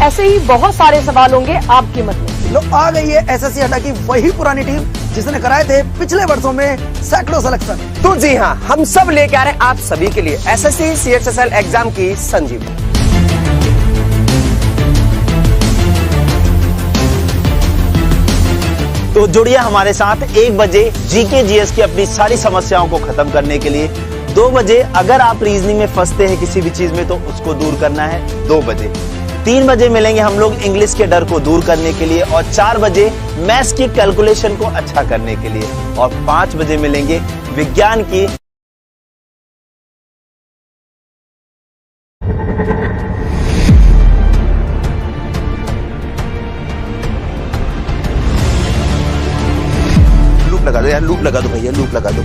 ऐसे ही बहुत सारे सवाल होंगे आपके मन में। लो आ गई है एसएससी हटा की वही पुरानी टीम जिसने कराए थे पिछले वर्षों में सैकड़ों सिलेक्शन। तो जी हाँ, हम सब लेके आ रहे हैं आप सभी के लिए एसएससी सीएचएसएल एग्जाम की संजीवनी। तो जुड़िए हमारे साथ 1 बजे जीके जीएस की अपनी सारी समस्याओं को खत्म करने के लिए। 2 बजे अगर आप रीजनिंग में फंसते हैं किसी भी चीज में तो उसको दूर करना है 2 बजे। 3 बजे मिलेंगे हम लोग इंग्लिश के डर को दूर करने के लिए और 4 बजे मैथ्स की कैलकुलेशन को अच्छा करने के लिए और 5 बजे मिलेंगे विज्ञान की। लगा दो यार, लूप लगा दो भैया, लूप लगा दो,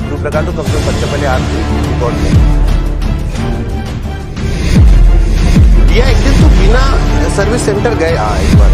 लूप लगा दो। कम से कम बच्चा पहले आखिरी रिकॉर्ड में या एक दिन तो बिना सर्विस सेंटर गए एक बार।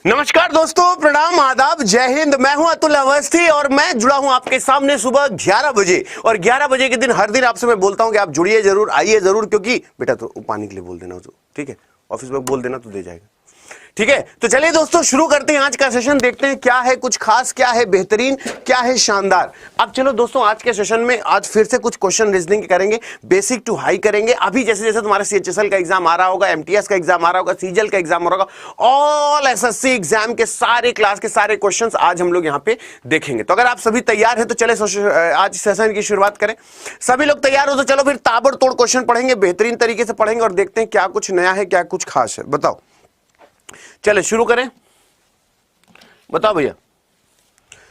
नमस्कार दोस्तों, प्रणाम, आदाब, जय हिंद। मैं हूं अतुल अवस्थी और मैं जुड़ा हूं आपके सामने सुबह 11 बजे। और 11 बजे के दिन हर दिन आपसे मैं बोलता हूं कि आप जुड़िए जरूर, आइए जरूर, क्योंकि बेटा तो पानी के लिए बोल देना, ठीक है, ऑफिस में बोल देना तो दे जाएगा, ठीक है। तो चलिए दोस्तों शुरू करते हैं आज का सेशन। देखते हैं क्या है कुछ खास, क्या है बेहतरीन, क्या है शानदार। अब चलो दोस्तों, आज के सेशन में आज फिर से कुछ क्वेश्चन रीजनिंग करेंगे, बेसिक टू हाई करेंगे। अभी जैसे जैसे तुम्हारा सीएचएसएल का एग्जाम आ रहा होगा, एमटीएस का एग्जाम आ रहा होगा, सीजीएल का एग्जाम आ रहा होगा, ऑल एसएससी एग्जाम के सारे क्लास के सारे क्वेश्चन आज हम लोग यहाँ पे देखेंगे। तो अगर आप सभी तैयार हैं तो चले आज सेशन की शुरुआत करें। सभी लोग तैयार हो तो चलो फिर ताबड़तोड़ क्वेश्चन पढ़ेंगे, बेहतरीन तरीके से पढ़ेंगे और देखते हैं क्या कुछ नया है, क्या कुछ खास है। बताओ, चले शुरू करें। बताओ भैया,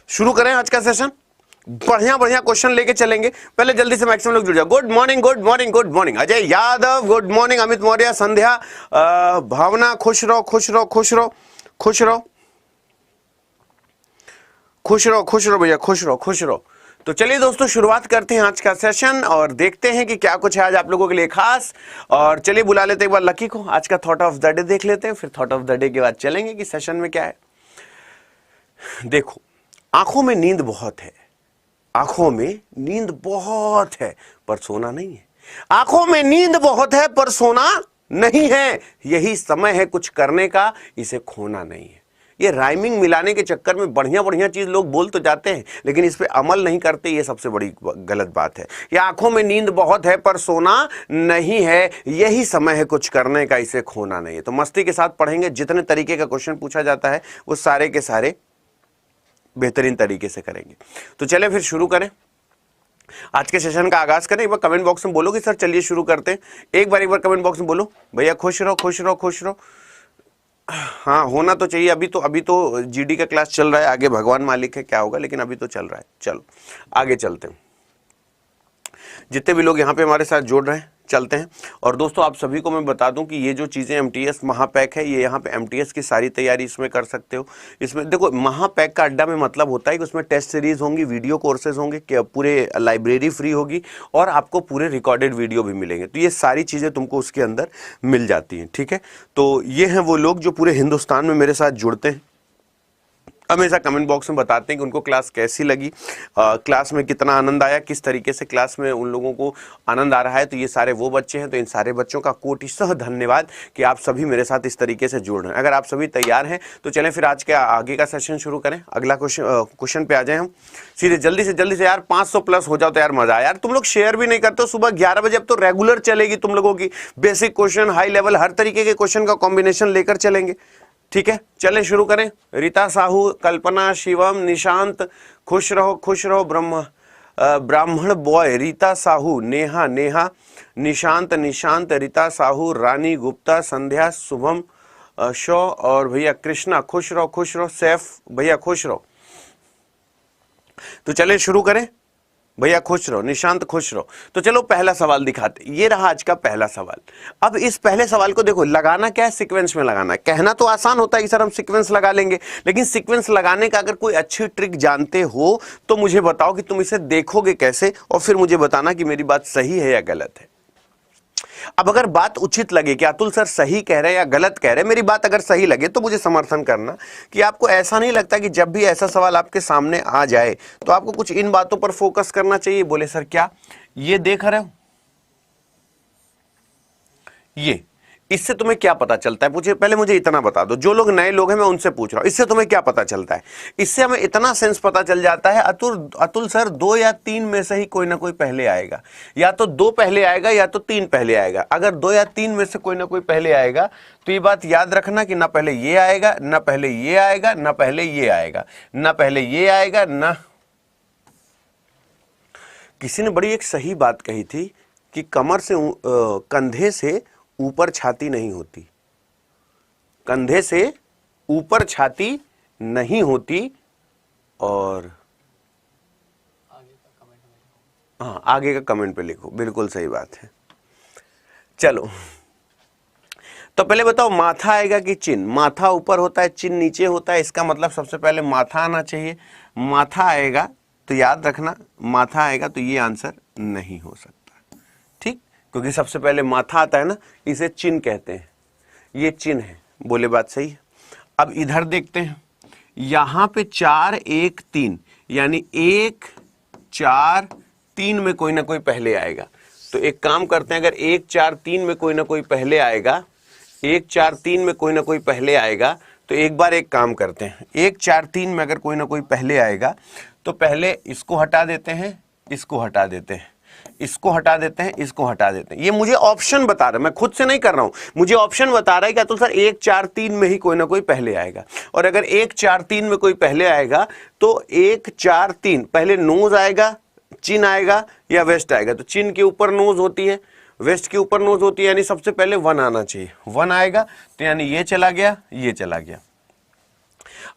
शुरू करें आज का सेशन। बढ़िया बढ़िया क्वेश्चन लेके चलेंगे। पहले जल्दी से मैक्सिमम लोग जुड़ जाओ। Good morning, good morning, good morning Ajay Yadav, good morning Amit Maurya, Sandhya, Bhavana, खुश रहो, खुश रहो, खुश रहो, खुश रहो, खुश रहो, खुश रहो भैया, खुश रहो, खुश रहो। तो चलिए दोस्तों शुरुआत करते हैं आज का सेशन और देखते हैं कि क्या कुछ है आज आप लोगों के लिए खास। और चलिए बुला लेते हैं एक बार लकी को, आज का थॉट ऑफ द डे देख लेते हैं, फिर थॉट ऑफ द डे के बाद चलेंगे कि सेशन में क्या है। देखो, आंखों में नींद बहुत है, आंखों में नींद बहुत है पर सोना नहीं है। आंखों में नींद बहुत है पर सोना नहीं है, यही समय है कुछ करने का, इसे खोना नहीं है। ये राइमिंग मिलाने के चक्कर में बढ़िया बढ़िया चीज लोग बोल तो जाते हैं लेकिन इस पे अमल नहीं करते, ये सबसे बड़ी गलत बात है। ये आंखों में नींद बहुत है पर सोना नहीं है, यही समय है कुछ करने का, इसे खोना नहीं है। तो मस्ती के साथ पढ़ेंगे, जितने तरीके का क्वेश्चन पूछा जाता है वो सारे के सारे बेहतरीन तरीके से करेंगे। तो चले फिर शुरू करें, आज के सेशन का आगाज करें। एक बार कमेंट बॉक्स में बोलो कि सर चलिए शुरू करते हैं। एक बार कमेंट बॉक्स में बोलो भैया खुश रहो, खुश रहो, खुश रहो। हाँ, होना तो चाहिए। अभी तो जीडी का क्लास चल रहा है, आगे भगवान मालिक है क्या होगा, लेकिन अभी तो चल रहा है। चलो आगे चलते हैं। जितने भी लोग यहाँ पे हमारे साथ जुड़ रहे हैं, चलते हैं। और दोस्तों आप सभी को मैं बता दूं कि ये जो चीज़ें एमटीएस महापैक है, ये यहाँ पे एमटीएस की सारी तैयारी इसमें कर सकते हो। इसमें देखो महापैक का अड्डा में मतलब होता है कि उसमें टेस्ट सीरीज होंगी, वीडियो कोर्सेज होंगे, पूरे लाइब्रेरी फ्री होगी और आपको पूरे रिकॉर्डेड वीडियो भी मिलेंगे। तो ये सारी चीज़ें तुमको उसके अंदर मिल जाती हैं, ठीक है। तो ये हैं वो लोग जो पूरे हिंदुस्तान में मेरे साथ जुड़ते हैं, हमेशा कमेंट बॉक्स में बताते हैं कि उनको क्लास कैसी लगी, क्लास में कितना आनंद आया, किस तरीके से क्लास में उन लोगों को आनंद आ रहा है। तो ये सारे वो बच्चे हैं, तो इन सारे बच्चों का कोटिशः धन्यवाद कि आप सभी मेरे साथ इस तरीके से जुड़ रहे हैं। अगर आप सभी तैयार हैं तो चलें फिर आज के आगे का सेशन शुरू करें। अगला क्वेश्चन पे आ जाए हम सीधे जल्दी से यार 500 प्लस हो जाओ तो यार मजा आया। यार तुम लोग शेयर भी नहीं करते हो। सुबह 11 बजे अब तो रेगुलर चलेगी तुम लोगों की बेसिक क्वेश्चन, हाई लेवल, हर तरीके के क्वेश्चन का कॉम्बिनेशन लेकर चलेंगे, ठीक है। चलें शुरू करें। रीता साहू, कल्पना, शिवम, निशांत, खुश रहो ब्राह्मण बॉय, रीता साहू, नेहा, निशांत, रीता साहू, रानी गुप्ता, संध्या, शुभम, शो और भैया कृष्णा, खुश रहो, सैफ भैया खुश रहो। तो चलें शुरू करें। भैया खुश रहो, निशांत खुश रहो। तो चलो पहला सवाल दिखाते। ये रहा आज का पहला सवाल। अब इस पहले सवाल को देखो, लगाना क्या है, सीक्वेंस में लगाना है। कहना तो आसान होता है कि सर हम सीक्वेंस लगा लेंगे, लेकिन सीक्वेंस लगाने का अगर कोई अच्छी ट्रिक जानते हो तो मुझे बताओ कि तुम इसे देखोगे कैसे, और फिर मुझे बताना कि मेरी बात सही है या गलत है। अब अगर बात उचित लगे कि अतुल सर सही कह रहे हैं या गलत कह रहे हैं, मेरी बात अगर सही लगे तो मुझे समर्थन करना कि आपको ऐसा नहीं लगता कि जब भी ऐसा सवाल आपके सामने आ जाए तो आपको कुछ इन बातों पर फोकस करना चाहिए। बोले सर क्या, ये देख रहे हो, ये इससे तुम्हें क्या पता चलता है? पूछे पहले मुझे इतना बता दो, जो लोग नए लोग हैं मैं उनसे पूछ रहा हूं, इससे तुम्हें क्या पता चलता है? इससे हमें इतना सेंस पता चल जाता है अतुल सर 2 या 3 में से ही कोई ना कोई पहले आएगा, या तो 2 पहले आएगा या तो 3 पहले आएगा। अगर 2 या 3 में से कोई ना कोई पहले आएगा तो ये बात याद रखना कि ना पहले ये आएगा, ना पहले ये आएगा, ना पहले ये आएगा, ना पहले ये आएगा, ना। किसी ने बड़ी एक सही बात कही थी कि कमर से कंधे से ऊपर छाती नहीं होती, कंधे से ऊपर छाती नहीं होती। और हाँ, आगे का कमेंट पे लिखो, बिल्कुल सही बात है। चलो तो पहले बताओ, माथा आएगा कि चिन? माथा ऊपर होता है, चिन नीचे होता है, इसका मतलब सबसे पहले माथा आना चाहिए। माथा आएगा तो याद रखना, माथा आएगा तो ये आंसर नहीं हो सकता, ठीक, क्योंकि सबसे पहले माथा आता है ना, इसे चिन कहते हैं, ये चिन है। बोले बात सही है। अब इधर देखते हैं, यहां पे 4 1 3 यानी 1 4 3 में कोई ना कोई पहले आएगा। तो एक काम करते हैं, अगर 1 4 3 में कोई ना कोई पहले आएगा, 1 4 3 में कोई ना कोई पहले आएगा, तो एक बार एक काम करते हैं, 1 4 3 में अगर कोई ना कोई पहले आएगा तो पहले इसको हटा देते हैं, इसको हटा देते हैं, इसको हटा देते हैं, इसको हटा देते हैं। ये मुझे ऑप्शन बता रहा है, मैं खुद से नहीं कर रहा हूं, मुझे ऑप्शन बता रहा है कि अतुल सर 1 4 3 में ही कोई ना कोई पहले आएगा। और अगर 1 4 3 में कोई पहले आएगा तो 1 4 3 पहले नोज आएगा, चिन आएगा या वेस्ट आएगा। तो चिन के ऊपर नोज होती है, वेस्ट के ऊपर नोज होती है, यानी सबसे पहले 1 आना चाहिए। 1 आएगा तो यानी ये चला गया, ये चला गया।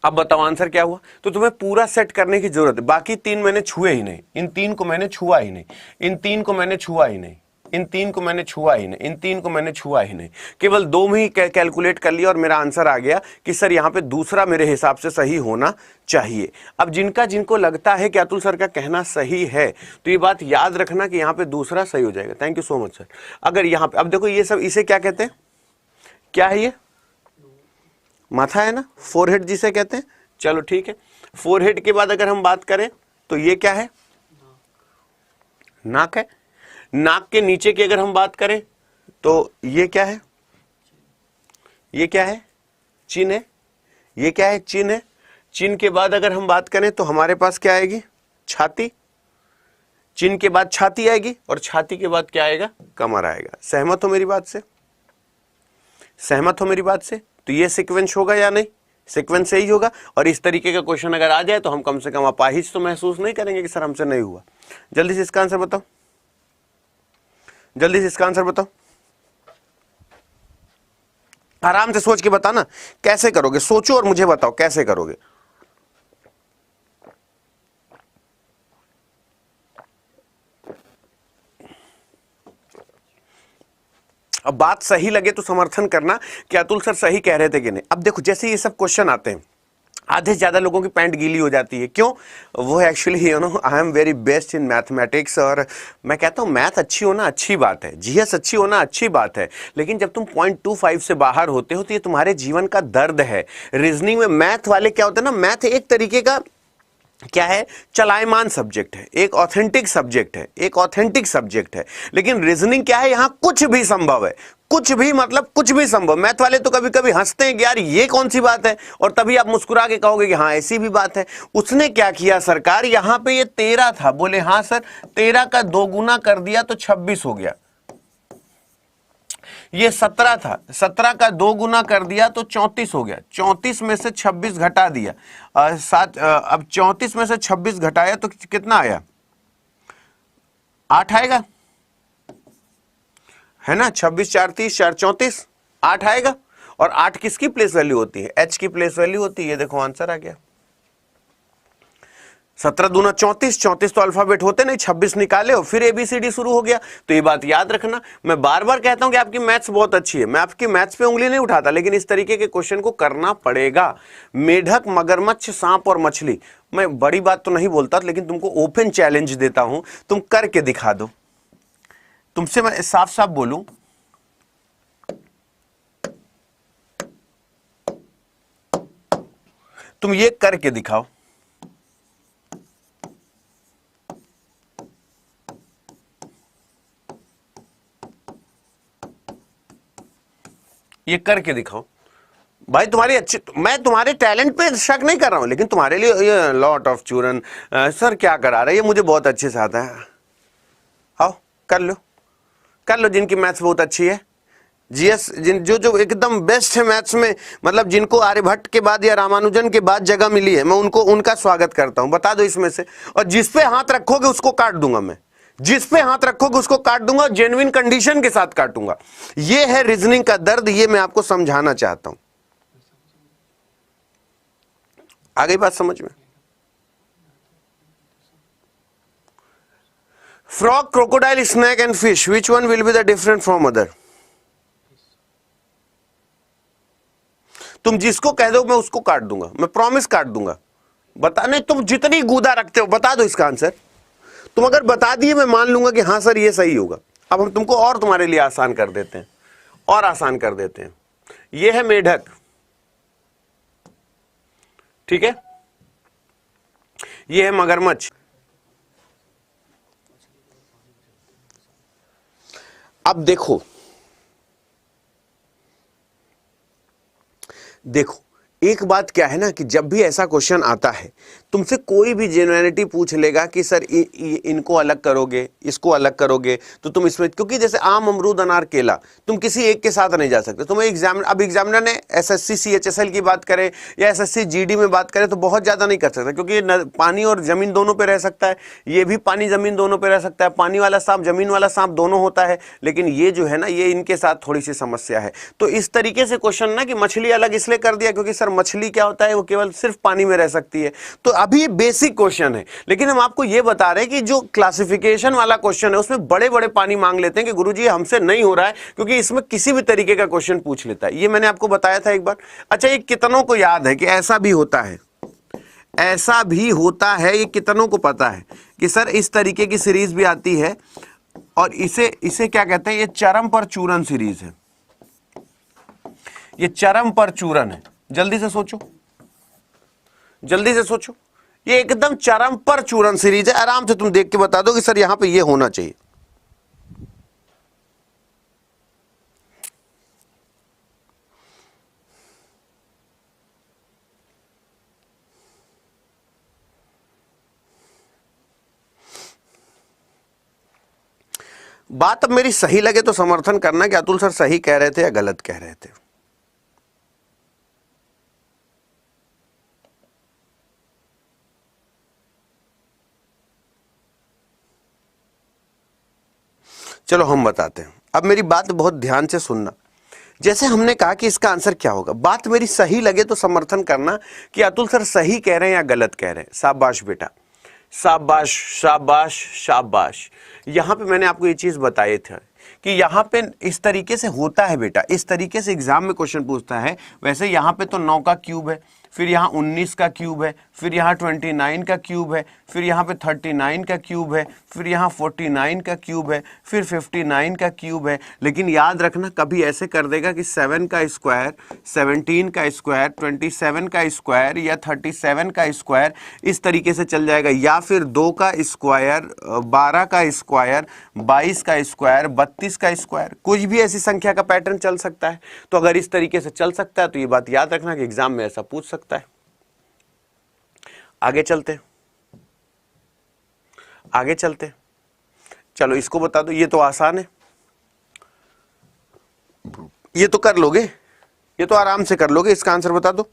अब बताओ आंसर क्या हुआ? तो तुम्हें पूरा सेट करने की जरूरत है। बाकी 3 मैंने छुए ही नहीं, इन 3 को मैंने छुआ ही नहीं, इन 3 को मैंने छुआ ही नहीं, इन 3 को मैंने छुआ ही नहीं, इन 3 को मैंने छुआ ही नहीं। केवल 2 में ही कैलकुलेट कर लिया और मेरा आंसर आ गया कि सर यहाँ पे दूसरा मेरे हिसाब से सही होना चाहिए। अब जिनको लगता है कि अतुल सर का कहना सही है तो ये बात याद रखना कि यहाँ पे दूसरा सही हो जाएगा। Thank you so much sir. अगर यहाँ पे अब देखो, ये सब इसे क्या कहते हैं? क्या है ये? माथा है ना, फोरहेड जिसे कहते हैं। चलो ठीक है, फोरहेड के बाद अगर हम बात करें तो ये क्या है? नाक है। नाक के नीचे की अगर हम बात करें तो ये क्या है? ये क्या है? चिन है। ये क्या है? चिन है। चिन के बाद अगर हम बात करें तो हमारे पास क्या आएगी? छाती। चिन के बाद छाती आएगी और छाती के बाद क्या आएगा? कमर आएगा। सहमत हो मेरी बात से? सहमत हो मेरी बात से? तो ये सीक्वेंस होगा या नहीं? सीक्वेंस सही होगा। और इस तरीके का क्वेश्चन अगर आ जाए तो हम कम से कम अपाहिज तो महसूस नहीं करेंगे कि सर हमसे नहीं हुआ। जल्दी से इसका आंसर बताओ, जल्दी से इसका आंसर बताओ। आराम से सोच के बताना। कैसे करोगे? सोचो और मुझे बताओ कैसे करोगे। अब बात सही लगे तो समर्थन करना कि अतुल सर सही कह रहे थे कि नहीं। अब देखो जैसे ये सब क्वेश्चन आते हैं, आधे से ज्यादा लोगों की पैंट गीली हो जाती है, क्यों? वो actually I am very best in mathematics, और मैं कहता हूँ मैथ अच्छी होना अच्छी बात है, जीएस अच्छी होना अच्छी बात है, लेकिन जब तुम 0.25 से बाहर होते हो तो ये तुम्हारे जीवन का दर्द है। रीजनिंग में मैथ वाले क्या होते हैं ना, मैथ एक तरीके का क्या है, चलायमान सब्जेक्ट है, एक ऑथेंटिक सब्जेक्ट है, एक ऑथेंटिक सब्जेक्ट है। लेकिन रीजनिंग क्या है, यहां कुछ भी संभव है, कुछ भी मतलब कुछ भी संभव। मैथ वाले तो कभी कभी हंसते हैं कि यार ये कौन सी बात है, और तभी आप मुस्कुरा के कहोगे कि हाँ ऐसी भी बात है। उसने क्या किया सरकार, यहां पे ये 13 था, बोले हाँ सर 13 का 2 गुना कर दिया तो 26 हो गया। ये 17 था, 17 का 2 गुना कर दिया तो 34 हो गया। 34 में से 26 घटा दिया, अब 34 में से 26 घटाया तो कितना आया, 8 आएगा, है ना। 26 4 30 4 34, 8 आएगा। और 8 किसकी प्लेस वैल्यू होती है, h की प्लेस वैल्यू होती है। ये देखो आंसर आ गया। 17 दूना 34, 34 तो अल्फाबेट होते नहीं, 26 निकाले और फिर ABCD शुरू हो गया। तो ये बात याद रखना। मैं बार बार कहता हूं कि आपकी मैथ्स बहुत अच्छी है, मैं आपकी मैथ्स पे उंगली नहीं उठाता, लेकिन इस तरीके के क्वेश्चन को करना पड़ेगा। मेढक, मगरमच्छ, सांप और मछली, मैं बड़ी बात तो नहीं बोलता, लेकिन तुमको ओपन चैलेंज देता हूं, तुम करके दिखा दो। तुमसे मैं साफ साफ बोलूं, तुम ये करके दिखाओ। ये करके दिखाओ भाई, तुम्हारी अच्छी, मैं तुम्हारे टैलेंट पे शक नहीं कर रहा हूं, लेकिन तुम्हारे लिए ये लॉट ऑफ चूरन सर क्या करा रहा है, ये मुझे बहुत अच्छे से आता है। आओ कर लो, कर लो। जिनकी मैथ्स बहुत अच्छी है, जीएस जो जो एकदम बेस्ट है मैथ्स में, मतलब जिनको आर्यभट्ट के बाद या रामानुजन के बाद जगह मिली है, मैं उनका स्वागत करता हूं। बता दो इसमें से, और जिस पे हाथ रखोगे उसको काट दूंगा मैं, जिस पे हाथ रखोगे उसको काट दूंगा, जेन्युइन कंडीशन के साथ काटूंगा। ये है रीजनिंग का दर्द, ये मैं आपको समझाना चाहता हूं। आ गई बात समझ में? Frog, crocodile, snake and fish, which one will be the different from other? तुम जिसको कह दो मैं उसको काट दूंगा, मैं प्रॉमिस काट दूंगा। बता, नहीं तुम जितनी गुदा रखते हो बता दो इसका आंसर। तुम अगर बता दिए मैं मान लूंगा कि हाँ सर ये सही होगा। अब हम तुमको और तुम्हारे लिए आसान कर देते हैं, और आसान कर देते हैं। ये है मेढक, ठीक है, ये है मगरमच्छ। अब देखो एक बात क्या है ना, कि जब भी ऐसा क्वेश्चन आता है तुमसे कोई भी जेन्युइनिटी पूछ लेगा कि सर इनको अलग करोगे, इसको अलग करोगे, तो तुम इसमें, क्योंकि जैसे आम, अमरूद, अनार, केला, तुम किसी एक के साथ नहीं जा सकते। तुम्हें अब एग्जामिनर ने SSC CHSL की बात करे या SSC GD में बात करे तो बहुत ज्यादा नहीं कर सकता, क्योंकि पानी और जमीन दोनों पे रह सकता है, ये भी पानी जमीन दोनों पे रह सकता है, पानी वाला सांप जमीन वाला सांप दोनों होता है। लेकिन ये जो है ना, ये इनके साथ थोड़ी सी समस्या है। तो इस तरीके से क्वेश्चन ना, कि मछली अलग इसलिए कर दिया क्योंकि सर मछली क्या होता है, वो केवल सिर्फ पानी में रह सकती है। तो अभी बेसिक क्वेश्चन है, लेकिन हम आपको ये बता रहे हैं कि जो क्लासिफिकेशन वाला क्वेश्चन है उसमें बड़े बड़े पानी मांग लेते हैं कि गुरुजी हमसे नहीं हो रहा है, क्योंकि इसमें किसी भी तरीके का क्वेश्चन पूछ लेता है। ये मैंने आपको बताया था एक बार। अच्छा, ये कितनों को याद है कि ऐसा भी होता है, ऐसा भी होता है, ये कितनों को पता है कि सर इस तरीके की सीरीज भी आती है, और इसे क्या कहते हैं, ये चरम पर चूरन सीरीज है। ये चरम पर चूरन है। जल्दी से सोचो, जल्दी से सोचो, ये एकदम चरम पर चूरन सीरीज है। आराम से तुम देख के बता दो कि सर यहां पे ये होना चाहिए। बात अब मेरी सही लगे तो समर्थन करना कि अतुल सर सही कह रहे थे या गलत कह रहे थे। चलो हम बताते हैं। अब मेरी बात बहुत ध्यान से सुनना। जैसे हमने कहा कि इसका आंसर क्या होगा, बात मेरी सही लगे तो समर्थन करना कि अतुल सर सही कह रहे हैं या गलत कह रहे हैं। शाबाश बेटा, शाबाश शाबाश शाबाश। यहां पे मैंने आपको ये चीज बताई थी कि यहाँ पे इस तरीके से होता है बेटा, इस तरीके से एग्जाम में क्वेश्चन पूछता है। वैसे यहाँ पे तो 9 का क्यूब है, फिर यहाँ 19 का क्यूब है, फिर यहाँ 29 का क्यूब है, फिर यहाँ पे 39 का क्यूब है, फिर यहाँ 49 का क्यूब है, फिर 59 का क्यूब है। लेकिन याद रखना कभी ऐसे कर देगा कि 7 का स्क्वायर, 17 का स्क्वायर, 27 का स्क्वायर या 37 का स्क्वायर, इस तरीके से चल जाएगा। या फिर 2 का स्क्वायर, 12 का स्क्वायर, 22 का स्क्वायर, 32 का स्क्वायर, कुछ भी ऐसी संख्या का पैटर्न चल सकता है। तो अगर इस तरीके से चल सकता है तो ये बात याद रखना कि एग्जाम में ऐसा पूछ सकता है। आगे चलते, आगे चलते। चलो इसको बता दो, ये तो आसान है, ये तो कर लोगे, ये तो आराम से कर लोगे। इसका आंसर बता दो।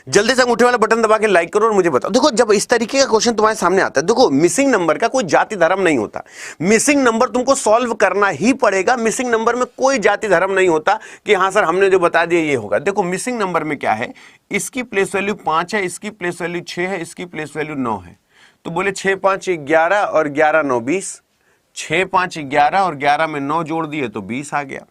जल्दी से अंगूठे वाला बटन दबा के लाइक करो और मुझे बताओ। देखो जब इस तरीके का क्वेश्चन तुम्हारे सामने आता है, देखो मिसिंग नंबर का कोई जाति धर्म नहीं होता। मिसिंग नंबर तुमको सॉल्व करना ही पड़ेगा। मिसिंग नंबर में कोई जाति धर्म नहीं होता कि हाँ सर हमने जो बता दिया ये होगा। देखो मिसिंग नंबर में क्या है, इसकी प्लेस वैल्यू 5 है, इसकी प्लेस वैल्यू 6 है, इसकी प्लेस वैल्यू 9 है। तो बोले 6 5 11 और 11 9 20, 6 5 11 और 11 में 9 जोड़ दिए तो 20 आ गया।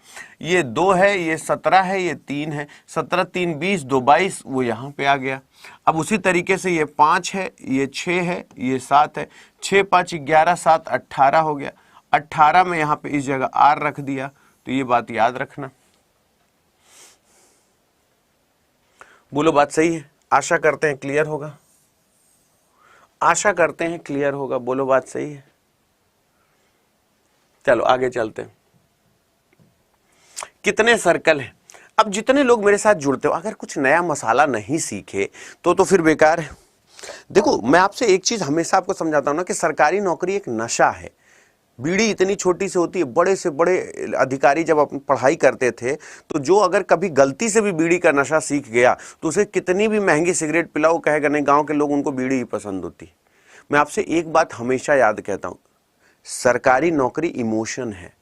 ये 2 है, ये 17 है, ये 3 है, 17 3 20, 2 22, वो यहाँ पे आ गया। अब उसी तरीके से ये 5 है, ये 6 है, ये 7 है, 6 5 11 7 18 हो गया। 18 में यहाँ पे इस जगह R रख दिया। तो ये बात याद रखना। बोलो बात सही है? आशा करते हैं क्लियर होगा, आशा करते हैं क्लियर होगा। बोलो बात सही है? चलो आगे चलते हैं। कितने सर्कल हैं? अब जितने लोग मेरे साथ जुड़ते हो, अगर कुछ नया मसाला नहीं सीखे तो फिर बेकार है। देखो मैं आपसे एक चीज हमेशा आपको समझाता हूं ना कि सरकारी नौकरी एक नशा है। बीड़ी इतनी छोटी से होती है, बड़े से बड़े अधिकारी जब अपनी पढ़ाई करते थे तो जो अगर कभी गलती से भी बीड़ी का नशा सीख गया तो उसे कितनी भी महंगी सिगरेट पिलाओ, कहेगा नहीं, गांव के लोग उनको बीड़ी ही पसंद होती। मैं आपसे एक बात हमेशा याद कहता हूं, सरकारी नौकरी इमोशन है,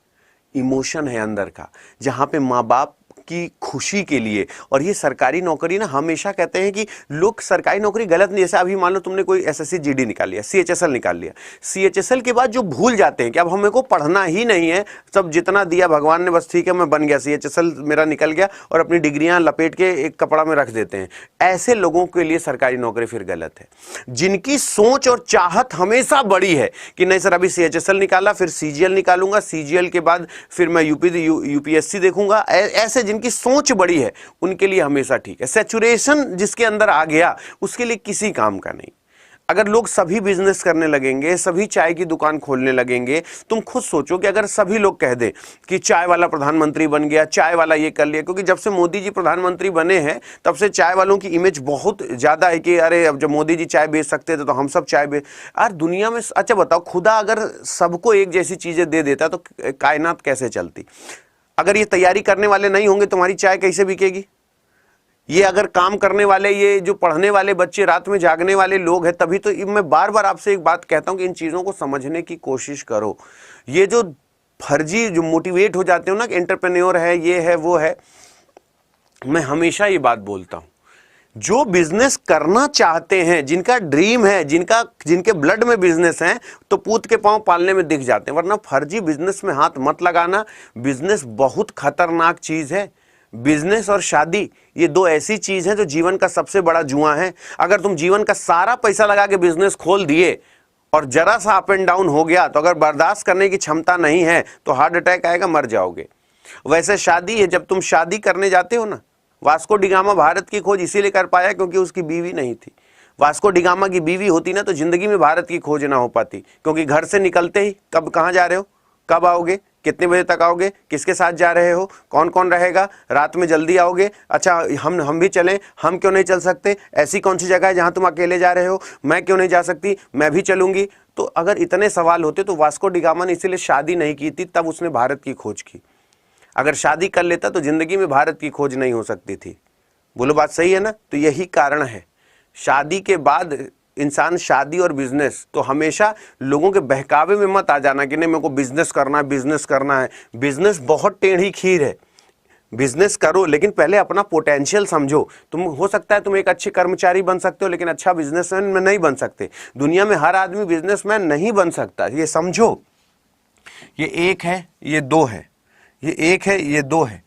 इमोशन है अंदर का, जहां पे माँ बाप की खुशी के लिए। और ये सरकारी नौकरी ना, हमेशा कहते हैं कि लोग सरकारी नौकरी गलत नहीं। जैसे अभी मान लो तुमने कोई एसएससी जीडी निकाल लिया, सीएचएसएल निकाल लिया, सीएचएसएल के बाद जो भूल जाते हैं कि अब हमें को पढ़ना ही नहीं है, सब जितना दिया भगवान ने बस ठीक है मैं बन गया, सीएचएसएल मेरा निकल गया, और अपनी डिग्रियां लपेट के एक कपड़ा में रख देते हैं। ऐसे लोगों के लिए सरकारी नौकरी फिर गलत है। जिनकी सोच और चाहत हमेशा बड़ी है कि नहीं सर अभी सीएचएसएल निकाला, फिर सीजीएल निकालूंगा, सीजीएल के बाद फिर मैं यूपीएससी देखूंगा, ऐसे जिनकी सोच बड़ी है उनके लिए हमेशा ठीक है। सैचुरेशन जिसके अंदर आ गया उसके लिए किसी काम का नहीं। अगर लोग सभी बिजनेस करने लगेंगे, सभी चाय की दुकान खोलने लगेंगे, तुम खुद सोचो कि अगर सभी लोग कह दे कि चाय वाला प्रधानमंत्री बन गया, चाय वाला ये कर लिया, क्योंकि जब से मोदी जी प्रधानमंत्री बने हैं तब से चाय वालों की इमेज बहुत ज्यादा है कि अरे अब जब मोदी जी चाय बेच सकते थे तो हम सब चाय बेच। यार दुनिया में अच्छा बताओ, खुदा अगर सबको एक जैसी चीजें दे देता तो कायनात कैसे चलती? अगर ये तैयारी करने वाले नहीं होंगे तुम्हारी चाय कैसे बिकेगी? ये अगर काम करने वाले, ये जो पढ़ने वाले बच्चे, रात में जागने वाले लोग हैं, तभी तो मैं बार बार आपसे एक बात कहता हूं कि इन चीजों को समझने की कोशिश करो। ये जो फर्जी जो मोटिवेट हो जाते हो ना कि एंटरप्रेन्योर है, ये है, वो है, मैं हमेशा ये बात बोलता हूं, जो बिजनेस करना चाहते हैं, जिनका ड्रीम है, जिनके ब्लड में बिजनेस है, तो पूत के पांव पालने में दिख जाते हैं। वरना फर्जी बिजनेस में हाथ मत लगाना। बिजनेस बहुत खतरनाक चीज है। बिजनेस और शादी ये दो ऐसी चीज है जो जीवन का सबसे बड़ा जुआ है। अगर तुम जीवन का सारा पैसा लगा के बिजनेस खोल दिए और जरा सा अप एंड डाउन हो गया तो अगर बर्दाश्त करने की क्षमता नहीं है तो हार्ट अटैक आएगा, मर जाओगे। वैसे शादी है, जब तुम शादी करने जाते हो ना, वास्को डिगामा भारत की खोज इसीलिए कर पाया क्योंकि उसकी बीवी नहीं थी। वास्को डिगामा की बीवी होती ना तो जिंदगी में भारत की खोज ना हो पाती, क्योंकि घर से निकलते ही कब कहाँ जा रहे हो, कब आओगे, कितने बजे तक आओगे, किसके साथ जा रहे हो, कौन कौन रहेगा, रात में जल्दी आओगे, अच्छा हम भी चलें, हम क्यों नहीं चल सकते, ऐसी कौन सी जगह है जहां तुम अकेले जा रहे हो, मैं क्यों नहीं जा सकती, मैं भी चलूंगी। तो अगर इतने सवाल होते तो वास्को डिगामा ने इसीलिए शादी नहीं की थी, तब उसने भारत की खोज की। अगर शादी कर लेता तो जिंदगी में भारत की खोज नहीं हो सकती थी। बोलो बात सही है ना? तो यही कारण है, शादी के बाद इंसान शादी और बिजनेस, तो हमेशा लोगों के बहकावे में मत आ जाना कि नहीं मेरे को बिजनेस करना है, बिजनेस करना है। बिजनेस बहुत टेढ़ी खीर है, बिजनेस करो लेकिन पहले अपना पोटेंशियल समझो। तुम हो सकता है तुम एक अच्छे कर्मचारी बन सकते हो लेकिन अच्छा बिजनेसमैन में नहीं बन सकते। दुनिया में हर आदमी बिजनेसमैन नहीं बन सकता, ये समझो। ये 1 है, ये 2 है, ये 1 है, ये 2 है,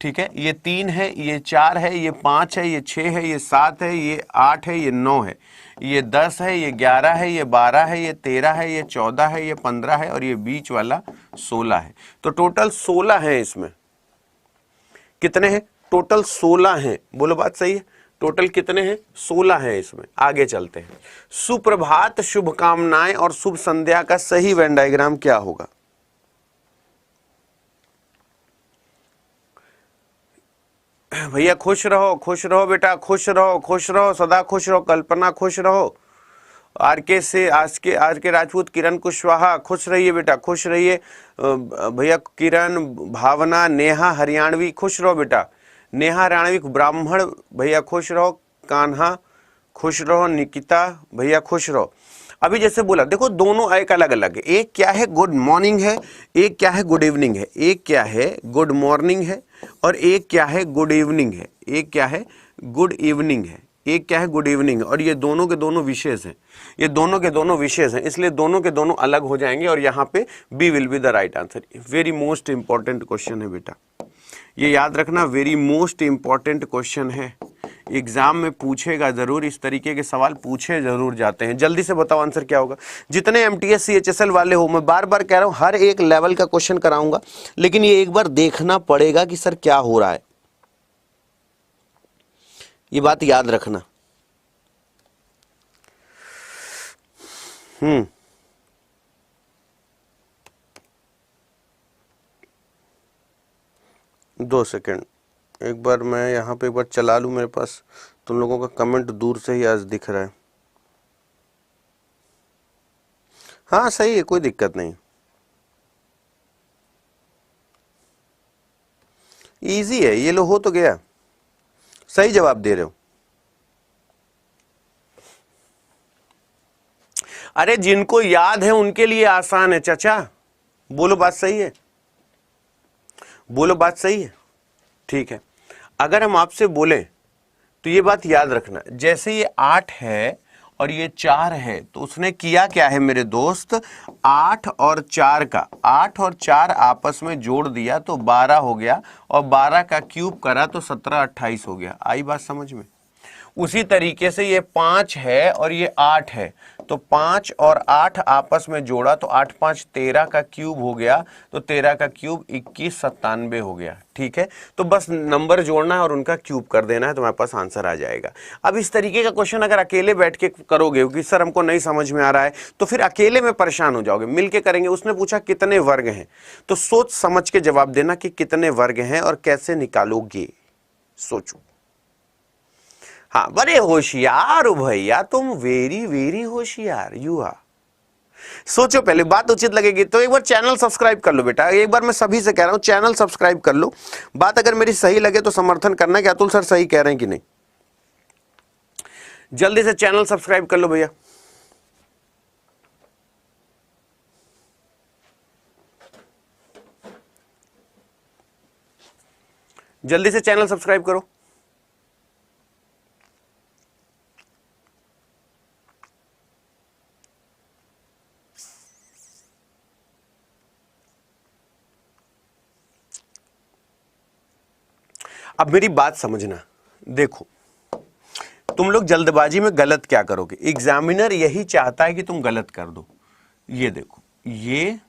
ठीक है, ये 3 है, ये 4 है, ये 5 है, ये 6 है, ये 7 है, ये 8 है, ये 9 है, ये 10 है, ये 11 है, ये 12 है, ये 13 है, ये 14 है, ये 15 है और ये बीच वाला 16 है। तो टोटल 16 है। इसमें कितने हैं? टोटल 16 हैं। बोलो बात सही है? टोटल कितने हैं? 16 हैं इसमें। आगे चलते हैं। सुप्रभात, शुभकामनाएं और शुभ संध्या का सही वेन डायग्राम क्या होगा? भैया खुश रहो बेटा, खुश रहो, सदा खुश रहो। कल्पना खुश रहो। आज के राजपूत, किरण कुशवाहा खुश रहिए बेटा, खुश रहिए। भैया किरण, भावना, नेहा हरियाणवी खुश रहो बेटा, नेहा हरियाणवी। ब्राह्मण भैया खुश रहो, कान्हा खुश रहो, निकिता भैया खुश रहो। अभी जैसे बोला देखो, दोनों एक अलग अलग है। एक क्या है गुड मॉर्निंग है, एक क्या है गुड इवनिंग है। एक क्या है गुड मॉर्निंग है और एक क्या है गुड इवनिंग है। एक क्या है गुड इवनिंग है, एक क्या है गुड इवनिंग। और ये दोनों के दोनों विशेष हैं, ये दोनों के दोनों विशेष हैं, इसलिए दोनों के दोनों अलग हो जाएंगे और यहाँ पे B will be the right answer. Very most important question है बेटा, ये याद रखना, वेरी मोस्ट इंपॉर्टेंट क्वेश्चन है। एग्जाम में पूछेगा जरूर, इस तरीके के सवाल पूछे जरूर जाते हैं। जल्दी से बताओ आंसर क्या होगा। जितने MTS CHSL वाले हो, मैं बार बार कह रहा हूं हर एक लेवल का क्वेश्चन कराऊंगा, लेकिन ये एक बार देखना पड़ेगा कि सर क्या हो रहा है, ये बात याद रखना। 2 सेकेंड, एक बार मैं यहाँ पे एक बार चला लूँ, मेरे पास तुम लोगों का कमेंट दूर से ही आज दिख रहा है। हाँ सही है, कोई दिक्कत नहीं, इजी है ये। लो हो तो गया, सही जवाब दे रहे हो। अरे जिनको याद है उनके लिए आसान है चाचा। बोलो बात सही है, बोलो बात सही है, ठीक है। अगर हम आपसे बोलें तो ये बात याद रखना, जैसे ये 8 है और ये 4 है, तो उसने किया क्या है मेरे दोस्त, 8 और 4 का 8 और 4 आपस में जोड़ दिया तो 12 हो गया, और 12 का क्यूब करा तो 17-28 हो गया। आई बात समझ में? उसी तरीके से ये 5 है और ये 8 है, तो 5 और 8 आपस में जोड़ा तो 8 5 13 का क्यूब हो गया, तो 13 का क्यूब 21 97 हो गया। ठीक है, तो बस नंबर जोड़ना है और उनका क्यूब कर देना है, तो हमारे पास आंसर आ जाएगा। अब इस तरीके का क्वेश्चन अगर अकेले बैठ के करोगे कि सर हमको नहीं समझ में आ रहा है, तो फिर अकेले में परेशान हो जाओगे। मिलके करेंगे। उसने पूछा कितने वर्ग हैं, तो सोच समझ के जवाब देना कि कितने वर्ग हैं और कैसे निकालोगे, सोचो। हाँ, बड़े होशियार हो भैया तुम, वेरी वेरी होशियार यू आर। सोचो पहले, बात उचित लगेगी तो एक बार चैनल सब्सक्राइब कर लो बेटा। एक बार मैं सभी से कह रहा हूं चैनल सब्सक्राइब कर लो। बात अगर मेरी सही लगे तो समर्थन करना कि अतुल सर सही कह रहे हैं कि नहीं। जल्दी से चैनल सब्सक्राइब कर लो भैया। जल्दी से चैनल सब्सक्राइब करो। अब मेरी बात समझना, देखो तुम लोग जल्दबाजी में गलत क्या करोगे, एग्जामिनर यही चाहता है कि तुम गलत कर दो। ये देखो, ये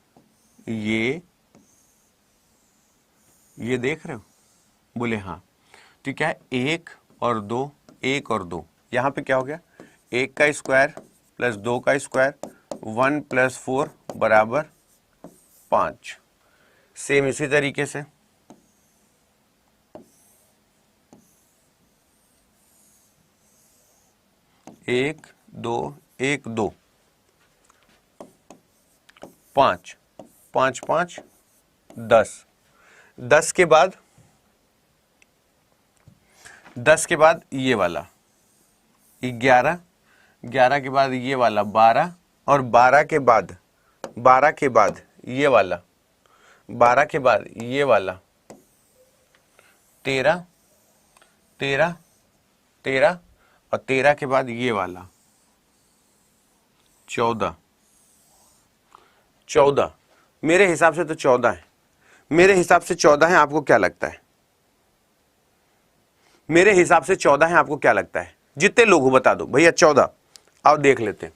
देख रहे हो, बोले हाँ, तो क्या है 1 और 2, 1 और 2, यहां पे क्या हो गया 1 का स्क्वायर प्लस 2 का स्क्वायर, 1 + 4 = 5। सेम इसी तरीके से 1 2 1 2 5 5 5 10 10 के बाद ये वाला 11 11 के बाद ये वाला 12 और 12 के बाद ये वाला 12 के बाद ये वाला 13 13 13 और 13 के बाद ये वाला 14 14 मेरे हिसाब से तो 14 है, मेरे हिसाब से 14 है। आपको क्या लगता है? मेरे हिसाब से 14 है, आपको क्या लगता है? जितने लोग हो बता दो भैया 14। आओ देख लेते हैं।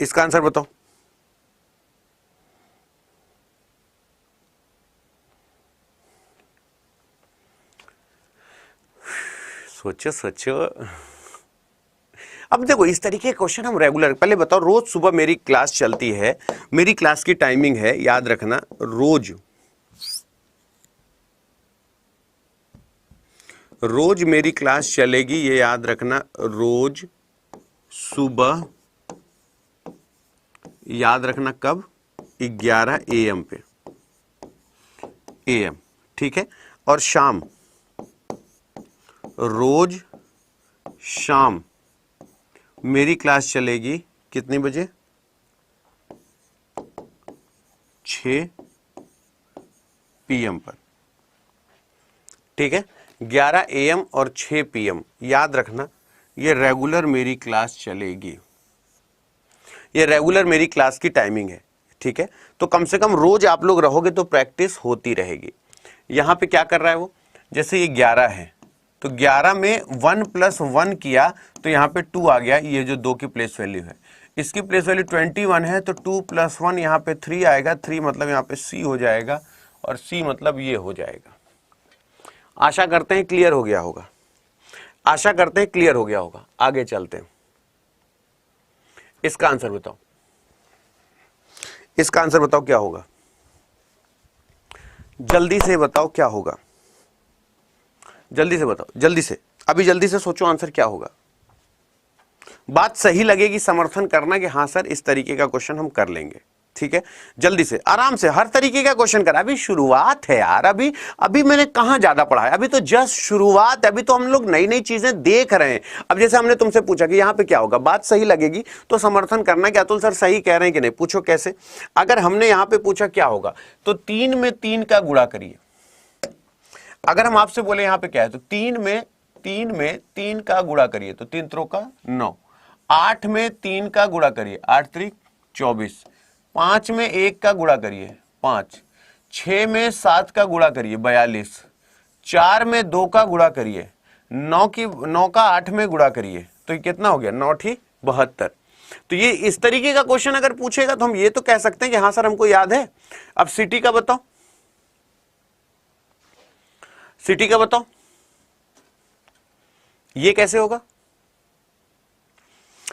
इसका आंसर बताओ। सोचो सोचो। अब देखो इस तरीके के क्वेश्चन हम रेगुलर, पहले बताओ रोज सुबह मेरी क्लास चलती है, मेरी क्लास की टाइमिंग है, याद रखना रोज मेरी क्लास चलेगी, ये याद रखना, रोज सुबह, याद रखना कब? 11 AM पे, AM, ठीक है। और शाम, रोज शाम मेरी क्लास चलेगी कितने बजे? 6 PM पर, ठीक है। 11 AM और 6 PM, याद रखना ये रेगुलर मेरी क्लास चलेगी, ये रेगुलर मेरी क्लास की टाइमिंग है, ठीक है। तो कम से कम रोज आप लोग रहोगे तो प्रैक्टिस होती रहेगी। यहां पे क्या कर रहा है वो? जैसे ये 11 है तो 11 में 1 + 1 किया तो यहाँ पे 2 आ गया, ये जो 2 की प्लेस वैल्यू है। इसकी प्लेस वैल्यू 21 है तो 2 + 1 यहाँ पे 3 आएगा, 3 मतलब यहाँ पे C हो जाएगा और C मतलब ये हो जाएगा। आशा करते हैं क्लियर हो गया होगा, आशा करते हैं क्लियर हो गया होगा। आगे चलते हैं। इसका आंसर बताओ, इसका आंसर बताओ क्या होगा? जल्दी से बताओ क्या होगा, जल्दी से बताओ, जल्दी से, अभी जल्दी से सोचो आंसर क्या होगा। बात सही लगेगी समर्थन करना कि हाँ सर इस तरीके का क्वेश्चन हम कर लेंगे, ठीक है। जल्दी से आराम से हर तरीके का क्वेश्चन कर। अभी शुरुआत है यार, अभी मैंने कहां ज्यादा पढ़ा है, अभी तो जस्ट शुरुआत है, अभी तो हम लोग नई नई चीजें देख रहे हैं। अब जैसे हमने तुमसे पूछा कि यहां पे क्या होगा, बात सही लगेगी तो समर्थन करना कि अतुल सर सही कह रहे हैं कि नहीं। पूछो कैसे? अगर हमने यहां पे पूछा क्या होगा तो 3 में 3 का गुणा करिए। अगर हम आपसे बोले यहां पे क्या है तो 3 में 3 का गुणा करिए तो 3 त्रों का 9। 8 में 3 का गुणा करिए, 8 त्रिक 24। 5 में 1 का गुणा करिए 5। 6 में 7 का गुणा करिए 42। 4 में 2 का गुणा करिए 9 का 8 में गुणा करिए तो ये कितना हो गया? 9 ठी 72। तो ये इस तरीके का क्वेश्चन अगर पूछेगा तो हम ये तो कह सकते हैं कि हाँ सर हमको याद है। अब सिटी का बताओ, सिटी का बताओ ये कैसे होगा?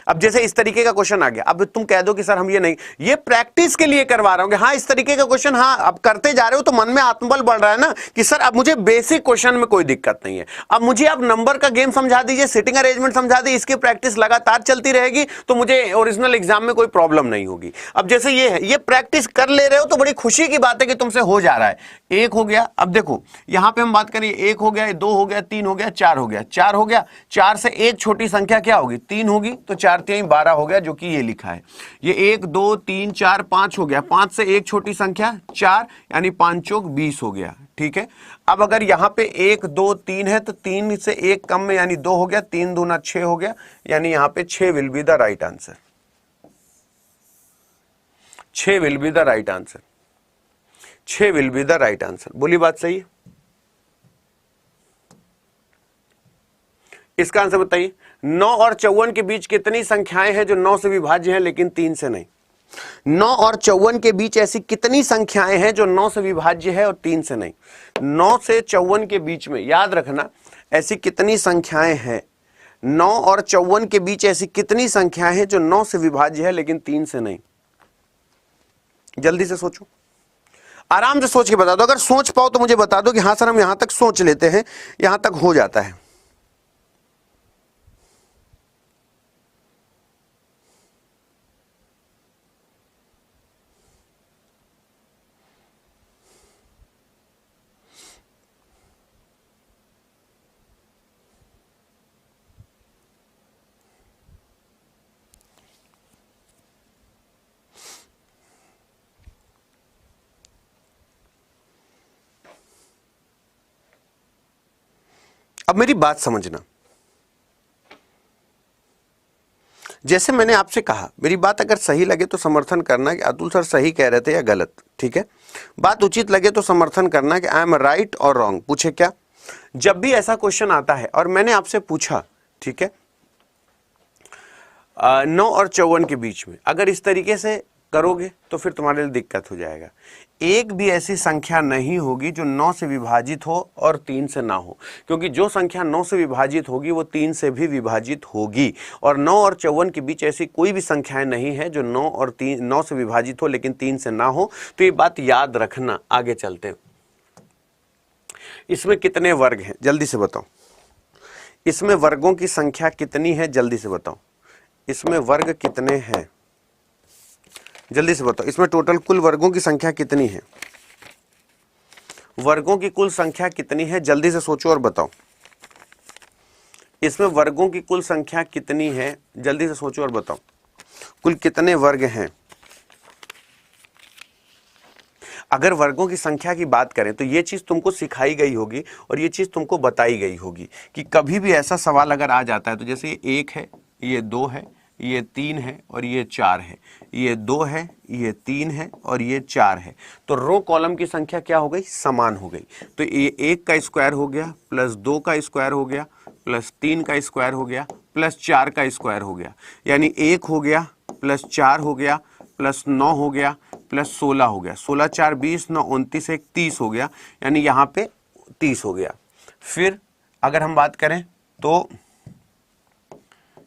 अब जैसे इस तरीके का क्वेश्चन आ गया, अब तुम कह दो कि सर हम ये नहीं, ये प्रैक्टिस के लिए करवा रहा हूं कि हाँ इस तरीके का क्वेश्चन, हाँ अब करते जा रहे हो तो मन में आत्मबल बढ़ रहा है ना कि सर अब मुझे बेसिक क्वेश्चन में कोई दिक्कत नहीं है। अब मुझे आप नंबर का गेम समझा दीजिए, सिटिंग अरेंजमेंट समझा दीजिए, इसकी प्रैक्टिस लगातार चलती रहेगी तो मुझे ओरिजिनल एग्जाम में कोई प्रॉब्लम नहीं होगी। अब जैसे ये है, ये प्रैक्टिस कर ले रहे हो तो बड़ी खुशी की बात है कि तुमसे हो जा रहा है। 1 हो गया, अब देखो यहां पर हम बात करें 1 हो गया, 2 हो गया, 3 हो गया, 4 हो गया, 4 हो गया। 4 से एक छोटी संख्या क्या होगी? 3 होगी तो 4 3 12 हो गया, जो कि ये लिखा है। ये 1 2 3 4 5 हो गया, 5 से एक छोटी संख्या 4 यानी 5 चौक 20 हो गया, ठीक है। अब अगर यहां पे 1 2 3 है तो 3 से एक कम में यानी 2 हो गया, 3 दूना 6 हो गया, यानी यहां पे 6 will be the right answer. 6 will be the right answer, 6 will be the right answer. बोली बात सही है? इसका आंसर बताइए। 9 और 54 के बीच कितनी संख्याएं हैं जो 9 से विभाज्य हैं लेकिन 3 से नहीं? 9 और 54 के बीच ऐसी कितनी संख्याएं हैं जो 9 से विभाज्य है और 3 से नहीं? 9 से 54 के बीच में याद रखना ऐसी कितनी संख्याएं हैं? 9 और 54 के बीच ऐसी कितनी संख्याएं हैं जो 9 से विभाज्य है लेकिन 3 से नहीं? जल्दी से सोचो, आराम से सोच के बता दो। अगर सोच पाओ तो मुझे बता दो कि हाँ सर हम यहां तक सोच लेते हैं, यहां तक हो जाता है। अब मेरी बात समझना, जैसे मैंने आपसे कहा, मेरी बात अगर सही लगे तो समर्थन करना कि अतुल सर सही कह रहे थे या गलत, ठीक है। बात उचित लगे तो समर्थन करना कि आई एम राइट और रॉन्ग। पूछे क्या? जब भी ऐसा क्वेश्चन आता है और मैंने आपसे पूछा, ठीक है, 9 और 54 के बीच में अगर इस तरीके से करोगे तो फिर तुम्हारे लिए दिक्कत हो जाएगा। एक भी ऐसी संख्या नहीं होगी जो 9 से विभाजित हो और 3 से ना हो, क्योंकि जो संख्या 9 से विभाजित होगी वो 3 से भी विभाजित होगी, और 9 और 54 के बीच ऐसी कोई भी संख्याएं नहीं है जो 9 से विभाजित हो लेकिन 3 से ना हो। तो ये बात याद रखना। आगे चलते हैं। इसमें कितने वर्ग हैं जल्दी से बताओ। इसमें वर्गों की संख्या कितनी है जल्दी से बताओ। इसमें वर्ग कितने हैं जल्दी से बताओ। इसमें टोटल कुल वर्गों की संख्या कितनी है? वर्गों की कुल संख्या कितनी है जल्दी से सोचो और बताओ। इसमें वर्गों की कुल संख्या कितनी है जल्दी से सोचो और बताओ। कुल कितने वर्ग हैं? अगर वर्गों की संख्या की बात करें तो ये चीज तुमको सिखाई गई होगी और ये चीज तुमको बताई गई होगी कि कभी भी ऐसा सवाल अगर आ जाता है तो जैसे ये 1 है, ये 2 है, ये 3 है और ये 4 है, ये 2 है, ये 3 है और ये 4 है, तो रो कॉलम की संख्या क्या हो गई? समान हो गई। तो ये 1 का स्क्वायर हो गया प्लस 2 का स्क्वायर हो गया प्लस 3 का स्क्वायर हो गया प्लस 4 का स्क्वायर हो गया, यानी 1 हो गया प्लस 4 हो गया प्लस 9 हो गया प्लस 16 हो गया। 16 4 20, 9 29, 1 30 हो गया, यानी यहाँ पे 30 हो गया। फिर अगर हम बात करें तो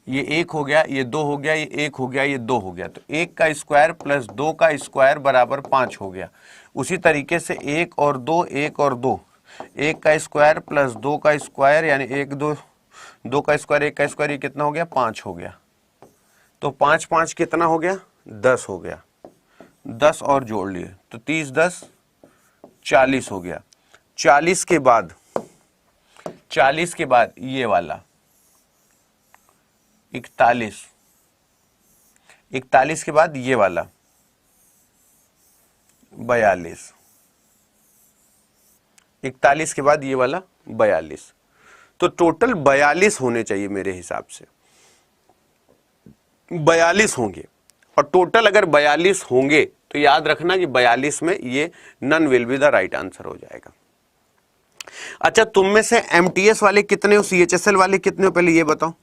ये 1 हो गया, ये 2 हो गया, ये 1 हो गया, ये 2 हो गया, तो 1 का स्क्वायर प्लस 2 का स्क्वायर बराबर 5 हो गया। उसी तरीके से 1 और 2, 1 और 2, 1 का स्क्वायर प्लस 2 का स्क्वायर यानी 1 2 का स्क्वायर 1 का स्क्वायर, ये कितना हो गया? 5 हो गया। तो 5 5 कितना हो गया? 10 हो गया। 10 और जोड़ लिए तो 30 10 40 हो गया। 40 के बाद ये वाला 41, 41 के बाद ये वाला 42, 41 के बाद ये वाला 42, तो टोटल 42 होने चाहिए मेरे हिसाब से। 42 होंगे, और टोटल अगर 42 होंगे तो याद रखना कि 42 में ये none will be the right answer हो जाएगा। अच्छा, तुम में से एमटीएस वाले कितने हो, सीएचएसएल वाले कितने हो, पहले ये बताओ।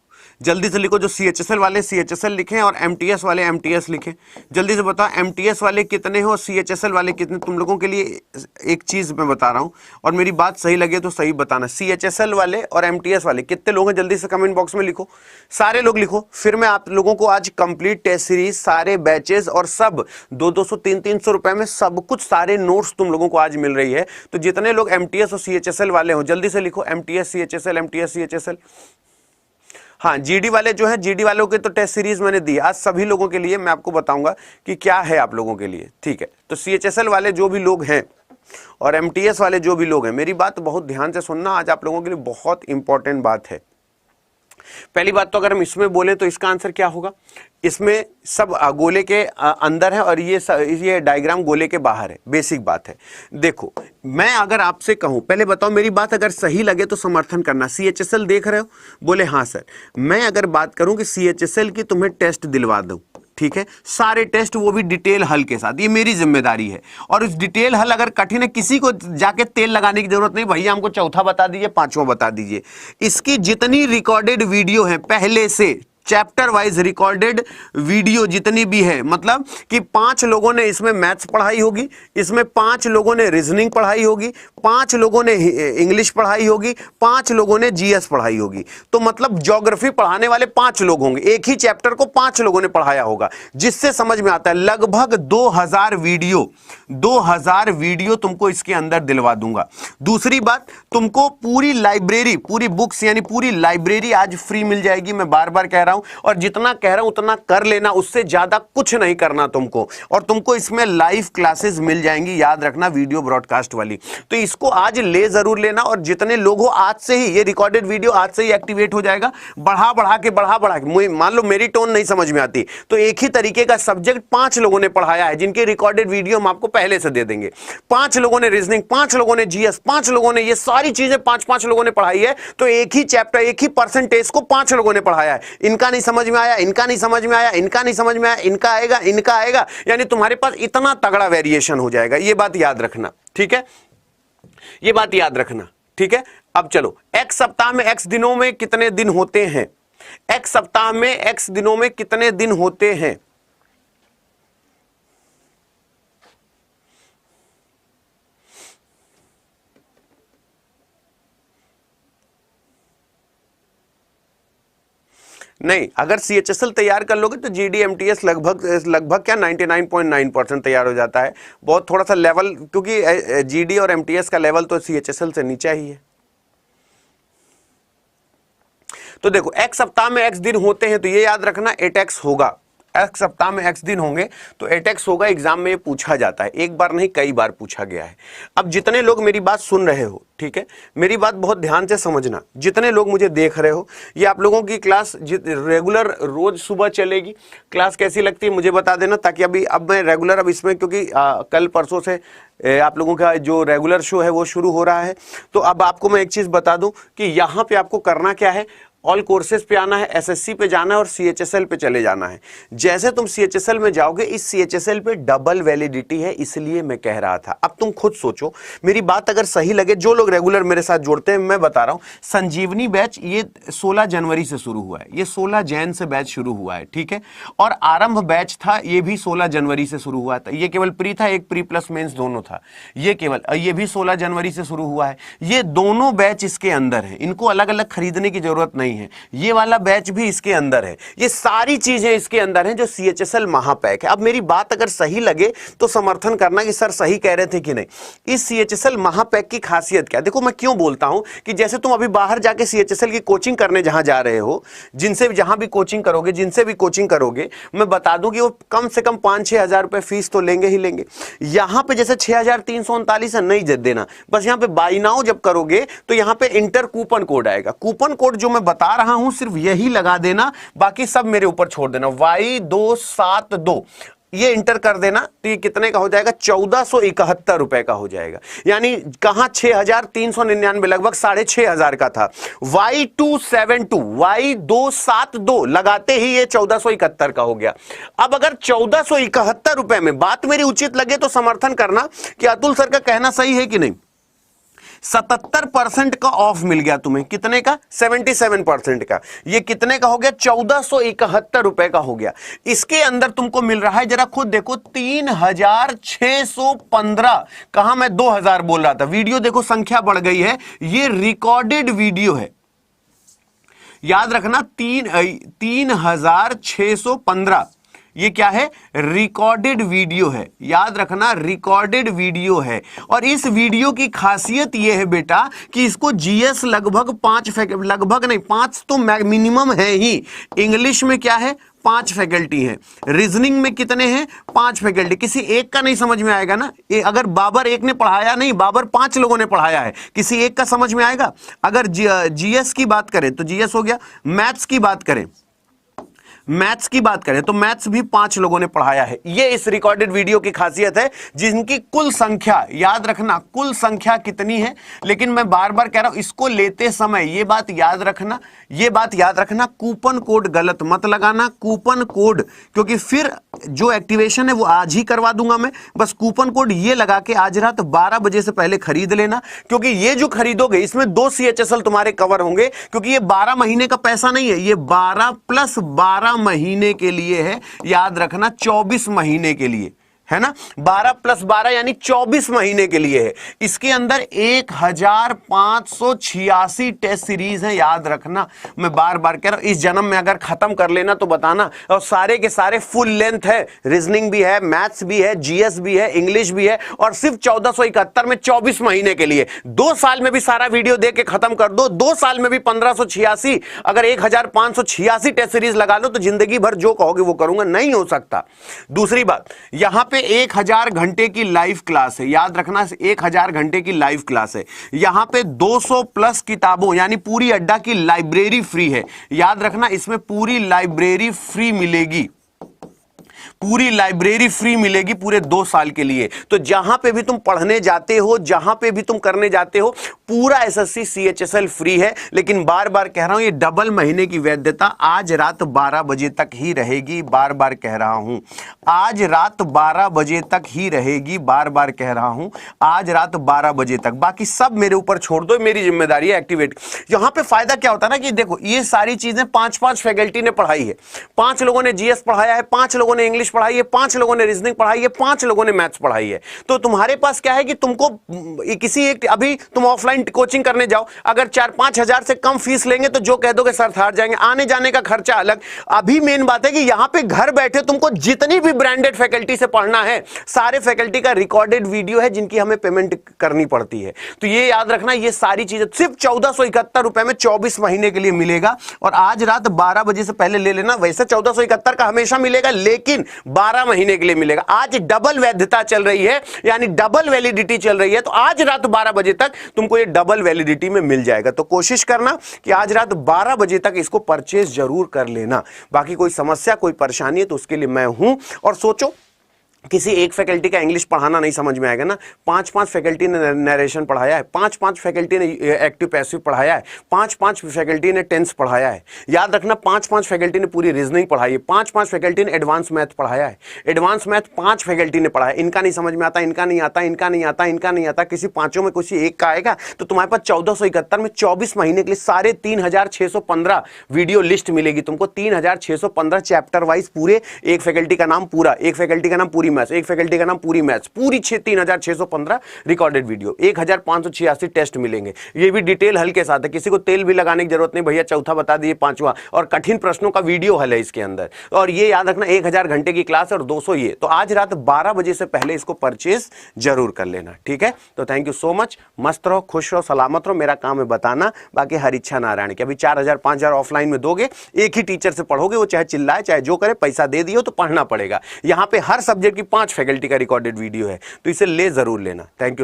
जल्दी से लिखो। जो सीएचएसएल वाले सीएचएसएल लिखें और एमटीएस वाले एमटीएस लिखें। जल्दी से बताओ एमटीएस वाले कितने हो और सीएचएसएल वाले कितने। तुम लोगों के लिए एक चीज मैं बता रहा हूं और मेरी बात सही लगे तो सही बताना। सीएचएसएल वाले और एमटीएस वाले कितने लोग हैं जल्दी से कमेंट बॉक्स में लिखो। सारे लोग लिखो। फिर मैं आप लोगों को आज कंप्लीट टेस्ट सीरीज, सारे बैचेस और सब 200 300 रुपए में सब कुछ, सारे नोट्स तुम लोगों को आज मिल रही है। तो जितने लोग एमटीएस और सीएचएसएल वाले हो जल्दी से लिखो एमटीएस सीएचएसएल एमटीएस सीएचएसएल। हाँ, जीडी वाले जो है, जीडी वालों के तो टेस्ट सीरीज मैंने दी। आज सभी लोगों के लिए मैं आपको बताऊंगा कि क्या है आप लोगों के लिए, ठीक है। तो सीएचएसएल वाले जो भी लोग हैं और एमटीएस वाले जो भी लोग हैं, मेरी बात बहुत ध्यान से सुनना, आज आप लोगों के लिए बहुत इंपॉर्टेंट बात है। पहली बात तो अगर हम इसमें बोले तो इसका आंसर क्या होगा। इसमें सब गोले के अंदर है और ये डायग्राम गोले के बाहर है। बेसिक बात है। देखो, मैं अगर आपसे कहूं, पहले बताओ मेरी बात अगर सही लगे तो समर्थन करना। सीएचएसएल देख रहे हो? बोले हाँ सर। मैं अगर बात करूं कि सीएचएसएल की तुम्हें टेस्ट दिलवा दूं, ठीक है, सारे टेस्ट, वो भी डिटेल हल के साथ, ये मेरी जिम्मेदारी है। और इस डिटेल हल अगर कठिन है, किसी को जाके तेल लगाने की जरूरत नहीं, भैया हमको चौथा बता दीजिए, पांचवा बता दीजिए। इसकी जितनी रिकॉर्डेड वीडियो है पहले से, चैप्टर वाइज रिकॉर्डेड वीडियो जितनी भी है, मतलब कि 5 लोगों ने इसमें मैथ्स पढ़ाई होगी, इसमें 5 लोगों ने रीजनिंग पढ़ाई होगी, 5 लोगों ने इंग्लिश पढ़ाई होगी, 5 लोगों ने जीएस पढ़ाई होगी। तो मतलब ज्योग्राफी पढ़ाने वाले 5 लोग होंगे। एक ही चैप्टर को 5 लोगों ने पढ़ाया होगा, जिससे समझ में आता है लगभग 2000 वीडियो तुमको इसके अंदर दिलवा दूंगा। दूसरी बात, तुमको पूरी लाइब्रेरी, पूरी बुक्स यानी पूरी लाइब्रेरी आज फ्री मिल जाएगी। मैं बार बार कह रहा रहा हूं, और जितना कह रहा हूं उतना कर लेना, उससे ज्यादा कुछ नहीं करना तुमको। और तुमको इसमें लाइव क्लासेस मिल जाएंगी, याद रखना, वीडियो ब्रॉडकास्ट वाली। तो इसको आज ले जरूर लेना, और जितने लोग हो आज से ही ये रिकॉर्डेड वीडियो आज से ही एक्टिवेट हो जाएगा। बढ़ा बढ़ा के मान लो मेरी टोन नहीं समझ में आती तो एक ही तरीके का सब्जेक्ट 5 लोगों ने पढ़ाया है, जिनके रिकॉर्डेड वीडियो हम आपको पहले से दे देंगे। 5 लोगों ने रीजनिंग, 5 लोगों ने जीएस, 5 लोगों ने ये सारी चीजें 5-5 लोगों ने पढ़ाई है। तो एक ही चैप्टर, एक ही परसेंटेज को 5 लोगों ने पढ़ाया है। इनका नहीं समझ में आया, इनका नहीं समझ में आया, इनका नहीं समझ में आया, इनका आएगा, इनका आएगा, यानी तुम्हारे पास इतना तगड़ा वेरिएशन हो जाएगा। ये बात याद रखना, ठीक है, ये बात याद रखना, ठीक है। अब चलो, x सप्ताह में x दिनों में कितने दिन होते हैं? x सप्ताह में x दिनों में कितने दिन होते हैं? नहीं, अगर CHSL तैयार कर लोगे तो GD MTS लगभग क्या 99.9% तैयार हो जाता है। बहुत थोड़ा सा लेवल, क्योंकि GD और MTS का लेवल तो CHSL से नीचा ही है। तो देखो, x सप्ताह में x दिन होते हैं तो ये याद रखना 8x होगा। x सप्ताह में x दिन होंगे तो 8x होगा। एग्जाम में ये पूछा जाता है, एक बार नहीं कई बार पूछा गया है। अब जितने लोग मेरी बात सुन रहे हो, ठीक है, मेरी बात बहुत ध्यान से समझना, जितने लोग मुझे देख रहे हो, ये आप लोगों की क्लास रेगुलर रोज सुबह चलेगी। क्लास कैसी लगती है मुझे बता देना, ताकि अब मैं रेगुलर, अब इसमें क्योंकि कल परसों से आप लोगों का जो रेगुलर शो है वो शुरू हो रहा है। तो अब आपको मैं एक चीज बता दूं कि यहाँ पे आपको करना क्या है, ऑल कोर्सेज पे आना है, एसएससी पे जाना है और CHSL पे चले जाना है। जैसे तुम CHSL में जाओगे, इस CHSL पे डबल वैलिडिटी है, इसलिए मैं कह रहा था। अब तुम खुद सोचो, मेरी बात अगर सही लगे, जो लोग रेगुलर मेरे साथ जुड़ते हैं, मैं बता रहा हूं, संजीवनी बैच ये 16 जनवरी से शुरू हुआ है, ये 16 जैन से बैच शुरू हुआ है, ठीक है। और आरंभ बैच था, ये भी 16 जनवरी से शुरू हुआ था। ये केवल प्री था, एक प्री प्लस मेंस दोनों था। ये भी 16 जनवरी से शुरू हुआ है। ये दोनों बैच इसके अंदर है, इनको अलग अलग खरीदने की जरूरत नहीं है। ये वाला बैच भी इसके अंदर है, ये सारी चीजें इसके अंदर हैं जो CHSL महापैक है। अब मेरी बात अगर सही लगे तो समर्थन करना कि सर सही कह रहे थे कि नहीं। इस CHSL महापैक की खासियत क्या है? देखो मैं क्यों बोलता हूं कि जैसे तुम अभी बाहर जाके CHSL की कोचिंग करने जहां जा रहे हो, जहां भी कोचिंग करोगे, जिनसे भी कोचिंग करोगे, मैं बता दूं कि वो कम से कम 5-6 हजार रुपए फीस तो लेंगे ही लेंगे। यहां पे जैसे 6339 है, नहीं देना, बस यहां पे बाई नाउ जब करोगे तो यहां पे इंटर कूपन कोड आएगा। कूपन कोड जो मैं बता रहा हूं सिर्फ यही लगा देना, बाकी सब मेरे ऊपर छोड़ देना। Y272 ये इंटर कर देना तो ये कितने का हो जाएगा? 1471 रुपए का हो जाएगा। यानी कहां 6399, लगभग 6500 का था। Y272 लगाते ही ये 1471 का हो गया। अब अगर 1471 रुपए में बात मेरी उचित लगे तो समर्थन करना कि अतुल सर का कहना सही है कि नहीं। 77% का ऑफ मिल गया तुम्हें, कितने का? 77% का। ये कितने का हो गया? 1471 रुपए का हो गया। इसके अंदर तुमको मिल रहा है, जरा खुद देखो, 3615। कहां मैं 2000 बोल रहा था। वीडियो देखो संख्या बढ़ गई है, ये रिकॉर्डेड वीडियो है, याद रखना। 3615 ये क्या है? रिकॉर्डेड वीडियो है, याद रखना, रिकॉर्डेड वीडियो है। और इस वीडियो की खासियत ये है बेटा कि इसको जीएस लगभग 5 तो मिनिमम है ही। इंग्लिश में क्या है? 5 फैकल्टी है। रीजनिंग में कितने हैं? 5 फैकल्टी। किसी एक का नहीं समझ में आएगा ना। अगर बाबर एक ने पढ़ाया नहीं, बाबर 5 लोगों ने पढ़ाया है, किसी एक का समझ में आएगा। अगर जीएस की बात करें तो जीएस हो गया। मैथ्स की बात करें तो मैथ्स भी 5 लोगों ने पढ़ाया है। ये इस रिकॉर्डेड वीडियो की खासियत है, जिनकी कुल संख्या, याद रखना, कुल संख्या कितनी है। लेकिन मैं बार बार कह रहा हूं, इसको लेते समय ये बात याद रखना, कूपन कोड गलत मत लगाना। कूपन कोड, क्योंकि फिर जो एक्टिवेशन है वो आज ही करवा दूंगा मैं। बस कूपन कोड ये लगा के आज रात 12 बजे से पहले खरीद लेना, क्योंकि ये जो खरीदोगे इसमें 2 CHSL तुम्हारे कवर होंगे। क्योंकि ये 12 महीने का पैसा नहीं है, ये 12 + 12 महीने के लिए है। याद रखना, 24 महीने के लिए है ना। 12 + 12 यानी 24 महीने के लिए है। इसके अंदर 1586 टेस्ट सीरीज है, याद रखना। मैं बार बार कह रहा हूं, इस जन्म में अगर खत्म कर लेना तो बताना। और सारे के सारे फुल लेंथ है, रीजनिंग भी है, मैथ्स भी है, जीएस भी है, इंग्लिश भी है, और सिर्फ 1471 में 24 महीने के लिए। 2 साल में भी सारा वीडियो देख के खत्म कर दो, 2 साल में भी 1586, अगर 1586 टेस्ट सीरीज लगा लो तो जिंदगी भर जो कहोगे वो करूंगा, नहीं हो सकता। दूसरी बात, यहां पे 1000 घंटे की लाइव क्लास है, याद रखना, 1000 घंटे की लाइव क्लास है। यहां पे 200 प्लस किताबों यानी पूरी अड्डा की लाइब्रेरी फ्री है, याद रखना, इसमें पूरी लाइब्रेरी फ्री मिलेगी, पूरी लाइब्रेरी फ्री मिलेगी पूरे 2 साल के लिए। तो जहां पे भी तुम पढ़ने जाते हो, जहां पे भी तुम करने जाते हो, पूरा एसएससी सीएचएसएल फ्री है। लेकिन बार बार कह रहा हूं, ये डबल महीने की वैधता आज रात 12 बजे तक ही रहेगी, बार बार कह रहा हूं, आज रात 12 बजे तक ही रहेगी, बार बार कह रहा हूं, आज रात 12 बजे तक। बाकी सब मेरे ऊपर छोड़ दो, मेरी जिम्मेदारी है एक्टिवेट। यहां पे फायदा क्या होता है ना कि देखो, ये सारी चीजें 5-5 फैकल्टी ने पढ़ाई है, 5 लोगों ने जीएस पढ़ाया है, 5 लोगों ने इंग्लिश पढ़ाई है, 5 लोगों ने रीजनिंग पढ़ाई है, 5 लोगों ने मैथ्स पढ़ाई है। तो तुम्हारे पास क्या है कि तुमको किसी एक, अभी तुम ऑफलाइन कोचिंग करने जाओ, अगर 4-5 हजार से कम फीस लेंगे तो जो कह दोगे सर हार जाएंगे, आने जाने का खर्चा अलग। अभी मेन बात है कि यहां पे घर बैठे तुमको जितनी भी ब्रांडेड फैकल्टी से पढ़ना है, सारे फैकल्टी का रिकॉर्डेड वीडियो है जिनकी हमें पेमेंट करनी पड़ती है। तो ये याद रखना, ये सारी चीजें सिर्फ 1471 रुपए में 24 महीने के लिए मिलेगा। और आज रात 12 बजे से पहले ले लेना। वैसे 1471 का हमेशा मिलेगा, लेकिन 12 महीने के लिए मिलेगा। आज डबल वैधता चल रही है, यानी डबल वैलिडिटी चल रही है, तो आज रात 12 बजे तक तुमको ये डबल वैलिडिटी में मिल जाएगा। तो कोशिश करना कि आज रात 12 बजे तक इसको परचेज जरूर कर लेना। बाकी कोई समस्या, कोई परेशानी है तो उसके लिए मैं हूं। और सोचो, किसी एक फैकल्टी का इंग्लिश पढ़ाना नहीं समझ में आएगा ना, 5-5 फैकल्टी ने नरेशन पढ़ाया है, 5-5 फैकल्टी ने एक्टिव पैसिव पढ़ाया है, 5-5 फैकल्टी ने टेंस पढ़ाया है। याद रखना, 5-5 फैकल्टी ने पूरी रीजनिंग पढ़ाई है, 5-5 फैकल्टी ने एडवांस मैथ पढ़ाया है। एडवांस मैथ 5 फैकल्टी ने पढ़ाया है। इनका नहीं समझ में आता, इनका नहीं आता, इनका नहीं आता, इनका नहीं आता, किसी 5 में किसी एक का आएगा, तो तुम्हारे पास 1471 में 24 महीने के लिए साढ़े 3615 वीडियो लिस्ट मिलेगी तुमको। 3615 चैप्टर वाइज, पूरे एक फैकल्टी का नाम पूरा, एक फैकल्टी का नाम पूरी मैथ्स, एक फैकल्टी का नाम पूरी मैथ्स, पूरी 3615 रिकॉर्डेड वीडियो, 1586 टेस्ट मिलेंगे। ये भी डिटेल हल के साथ है, किसी को तेल भी लगाने की जरूरत नहीं, भैया चौथा बता दिए, 5वां, और कठिन प्रश्नों का वीडियो हल है इसके अंदर। और ये याद रखना, 1000 घंटे की क्लास और 200 ये। तो आज रात 12 बजे से पहले इसको परचेज जरूर कर लेना, ठीक है। तो थैंक यू सो मच, मस्त रहो, खुश रहो, सलामत रहो। मेरा काम है बताना, बाकी हर इच्छा नारायण की। अभी 4000-5000 ऑफलाइन में दोगे, एक ही टीचर से पढ़ोगे, वो चाहे चिल्लाए चाहे जो करे, पैसा दे दियो तो पढ़ना पड़ेगा। यहां पे हर सब्जेक्ट की 5 फैकल्टी का रिकॉर्डेड वीडियो है, तो इसे ले जरूर लेना। Thank you.